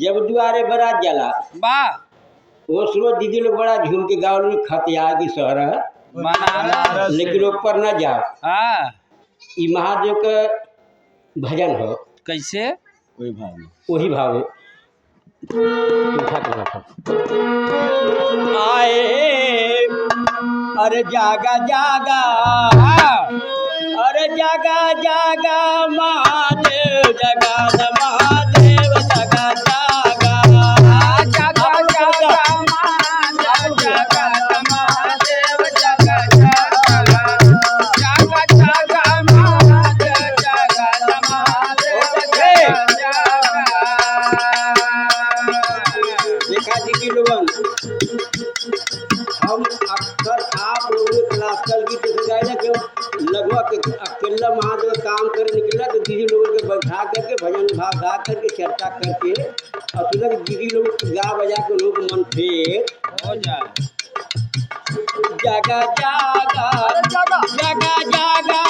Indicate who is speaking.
Speaker 1: जब दुआरे बारात जाला
Speaker 2: बा
Speaker 1: उसरो दीदी लोग बड़ा झूम के गाँव में खतिया की शहर है
Speaker 2: बनारस
Speaker 1: लेकिन ऊपर न जाओ।
Speaker 2: हाँ
Speaker 1: ई महादेव के भजन हो
Speaker 2: कैसे
Speaker 1: वही भाव है। आए अरे जागा जागा अरे जागा जागा महादेव जगा महादेव जगा जागा
Speaker 2: जागा जागा महादेव जागा महादेव जागा जागा जागा जागा महादेव जागा महादेव जागा
Speaker 1: देखा जी की लोगन हम अक्सर आप लोगों ने क्लासिकल गीत गाए ना क्यों लगभग अकेला महादेव काम कर निकला तो दीदी लोगों के बैठा करके भजन भाव गा करके चर्चा करके और सुना कि दीदी लोग गा बजा के लोग मन फेर
Speaker 2: हो जाए
Speaker 1: जागा जागा जागा जागा